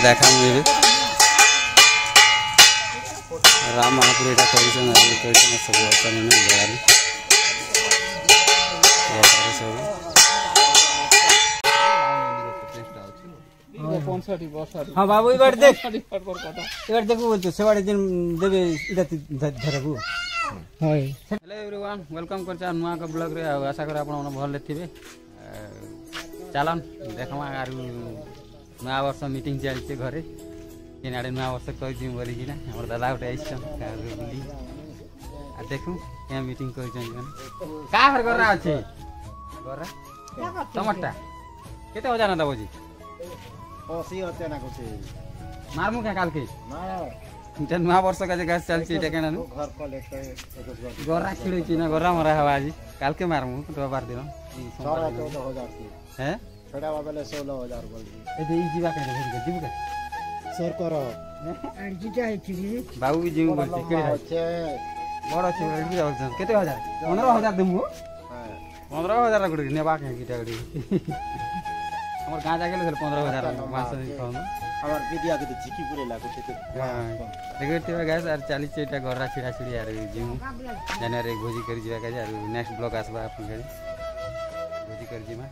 देखा मुझे राम महापुर यहाँ कर सब हाँ बाबू एबार देख एबार देखो बोलते से दिन देवे धरबू हेलो एवरीवन वेलकम कर नुआ का ब्लॉग रे आशा कर आपण भल थे चलन देखमा आर नया वर्ष मीटिंग चलती घरे केना नया वर्ष कही बोलिकी ना हमर दादा उठे आइछन बुली आ देखू क्या मीटिंग करिछन का हर कर रहा अछि गरा टमाटा केते हो जाना दबोजी 80 होते ना कुछ मारमु क्या काल के मार नया वर्ष का जगह चलछि एटा केना घर को लेके गरा खिड़ै ना गरा मरा हवा आज काल के मारमु रविवार दिन 14000 है छोड़ा वाले 16000 बोल ए दे जीवा के जीव के सर करो अर्जी जाय छी बाबू भी जीव बोलते के अच्छे बड़ अछि अर्जी जाउ केते हजार 15000 देमु हां 15000 गुडी नेबा के कीटा गुडी हमर गां जा गेल 15000 मास खाउन हमर विद्या के झिकी पुरे लागो ते देखते गाइस आर 40 एटा गरा छिड़ा छिड़ी यार जीव जनरे भोजी कर जीवा के यार नेक्स्ट ब्लॉग आसबा अपन घरे भोजी कर जीमा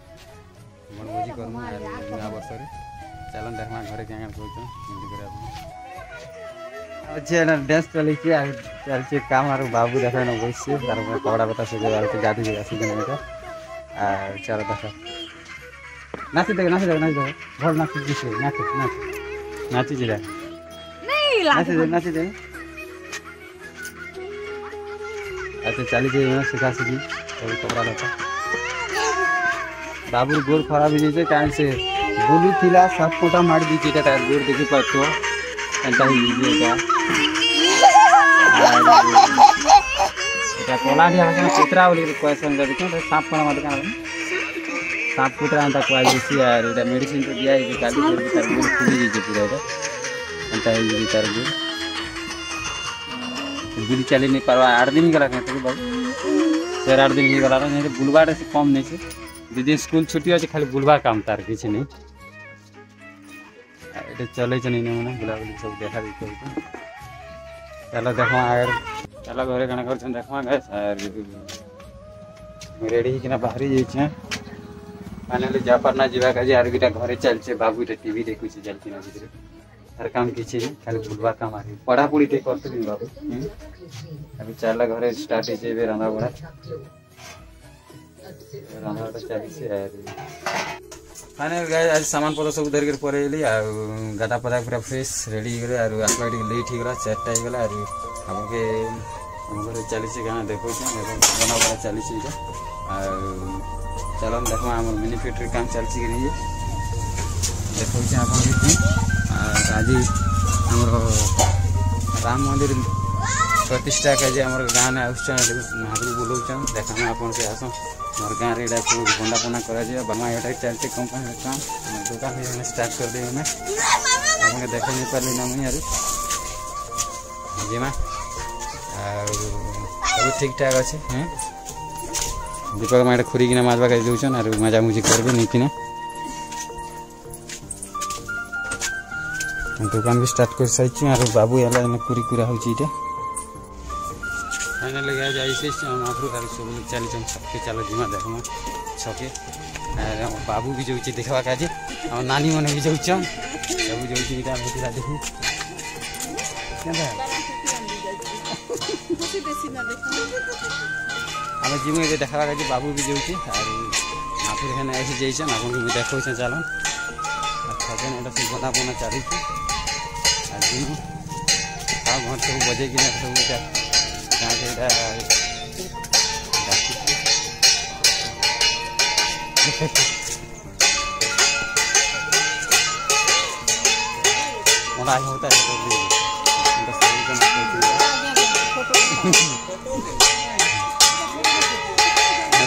मन भोजी करमु यार नया वर्ष रे चलन देखमा घरे क्या कहछन जल्दी करे अच्छे ना डांस चली के चल के काम आरो बाबू देखा न बइसे तार कपड़ा बता से जाल के गादी जगह से दिन का आ चलो देखा नाची दे भर नाची दिसे नाची जिरा नहीं नाची दे अच्छा चली जे सिखा सिखी सब कपड़ा लता बाबू गोर खराब हो जाए कान से बोलू थिला सब कोटा मार दी जेटा तार गोर देखि पाछो एंता ही जेटा एटा कोला दिया के चित्रा वाली क्वेश्चन दे के सांप कोना मत का सांप पुत्रा एंता कोई दिसी यार एटा मेडिसिन तो दिया है काली कर तार गोर खुली जे पूरा एटा एंता ही तार गोर बिल चले नहीं परवा 8 दिन गला तो बाबू 4-8 दिन ही गला नहीं बुलवाड़े से कम नहीं से दीदी स्कूल छुट्टी अच्छे खाली बुलवा काम तार किसी नहीं ये चले नहीं मैंने बुलाबुली सब देखा देखो चलो देखो आगर चलो घरे कण कर देखा रेडी कि बाहरी जाइए फाइनाली जापार ना जावा का आर गोटा घरे चलছে बाबू टीवी देखु चलती ना भीतर तार काम किसी नहीं खाली बुलवा काम आ पढ़ापढ़ी टे करते बाबू अभी चला घरे स्टार्ट हो रंधा बड़ा रंधाटा चली फाइनल गाइस आज सामान पत्र सब धरिक परेली गाधा पदा पूरा फ्रेश रेडी गले आर आसवा लेट हो गला 4टा हो गला आर हमके हम घर चली गाना देखो बना बड़ा चली चलो देखो हम मिनी फैक्ट्री काम चलती देखो आज हमर राम मंदिर प्रतिष्ठा के आम गाँव में आसुँ बुलाऊन देखा आपन से आस मोर गाँव में सब बंडा पना कर बना ये चलते कंपनी काम दुकान स्टार्ट कर दे हमें आपको देख नहीं पारे ना मुझे जीमा सब ठीक ठाक अच्छे हाँ दीपक माँ खुरीकिना माजवा कर दून और मजामुजी करेंगे नहीं किना दुकान भी स्टार्ट कर सारी और बाबू एला कुरी कुरा हो फाइनाली गाइस ऐसे महापुर सब लोग चली छके चलो जीमा देखमा छके बाबू भी जाऊँ देखा का हम नानी मैंने भी जाऊँ सब जाऊँ इटा भेटा देखी आम जीमु ये देखा का बाबू भी जाऊँ और महापुर खाने ऐसे जाइए आपको भी देखो चलन छजन एटा सब बना बना चली जीमु घर सब बजे कि सब होता है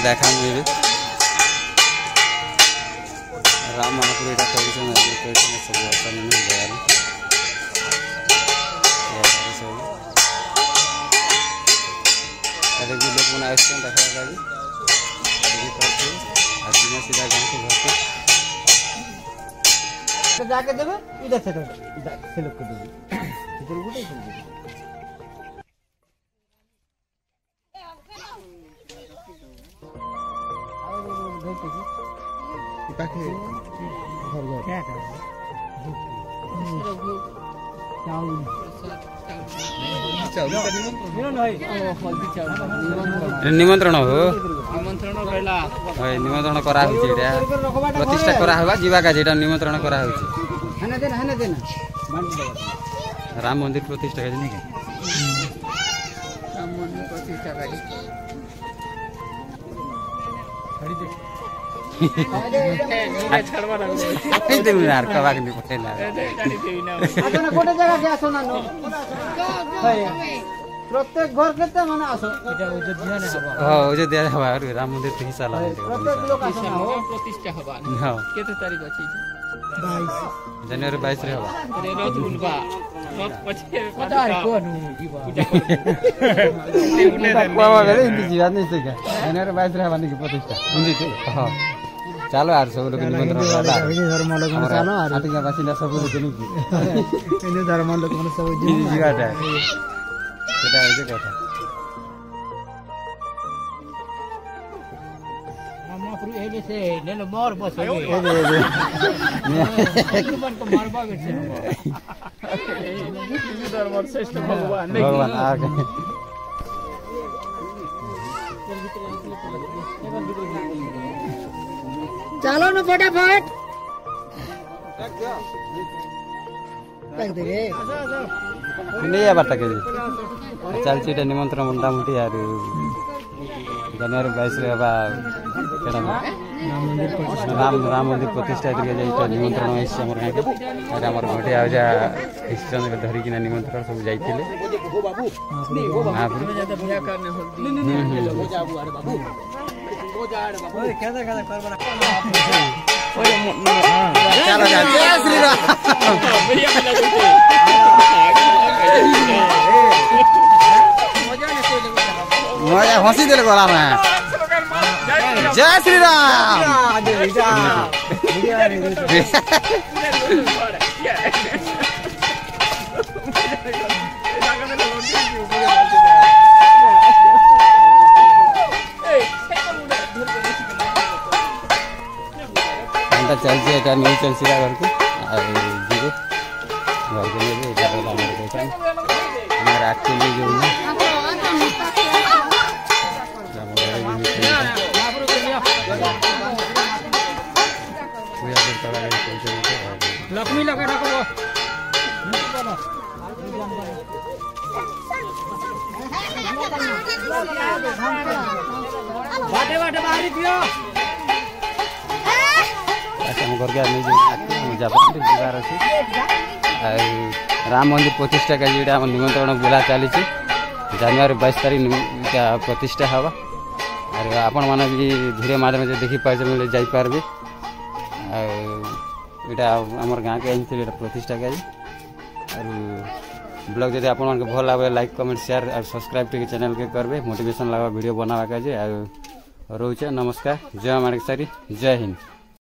देखा मुझे राम महापुर यहाँ कर सब लोग देखा सीधा गाँव के घर पे जाके देवे इधर से लोग को देवे इधर उठे निमंत्रण हो निमंत्रण करा प्रतिष्ठा करा जीवा का जेटा निमंत्रण करा राम मंदिर प्रतिष्ठा का नहीं राम मंदिर प्रतिष्ठा प्रत्येक घर के माने आसो अयोध्या हवा राम मंदिर के हिस्सा प्रतिष्ठा हवा केते तारीख अछि 22 जनवरी 22 रे हवा रे रोज उलबा रोज पछे पतार कोन जीवा बाबा रे हिंदी जीवा नहीं सका जनवरी 22 रे हवा नहीं प्रतिष्ठा हिंदी थे हां चलो यार सब लोग निमंत्रण वाला धर्म लोग मन चलो आटिका बासिंदा सब लोग नहीं इन धर्म लोग मन सब जीवा है সেটা হইছে কথা মামা পুরো এসে নেন মোর বসে এই জীবন को मारबा গেছে হিন্দু ধর্মের শ্রেষ্ঠ ভগবান ভগবান আগে चलो ना फटाफट नहीं बात चलती निमंत्रण मोटामुटी यार जनवरी 22 राम मंदिर प्रतिष्ठा निमंत्रण घटे आजा क्रिश्चियन धरिकी निमंत्रण सब जाते मजा हंसी दिल गला में जय श्री राम चलती है नहीं चल सीधा घर को जीरो घर के लिए हमारे एक्चुअली जो लक्ष्मी लगा रखो बाटे बाटे बाहरी पियो घर के जीवार अच्छे राम मंदिर प्रतिष्ठा का जोड़ा निमंत्रण बुला चली जनवरी 22 तारीख प्रतिष्ठा हवा और आपण मैंने भी धीरे माध्यम से देखी पाए मिले जापारे यहाँ आमर गाँव के आई प्रतिष्ठा का और ब्लॉग जब आप भल लगे लाइक कमेंट शेयर और सब्सक्राइब टे चैनल के करबे मोटिवेशन लगा वीडियो बनावा का रोचे नमस्कार जय माणेकसारी जय हिंद।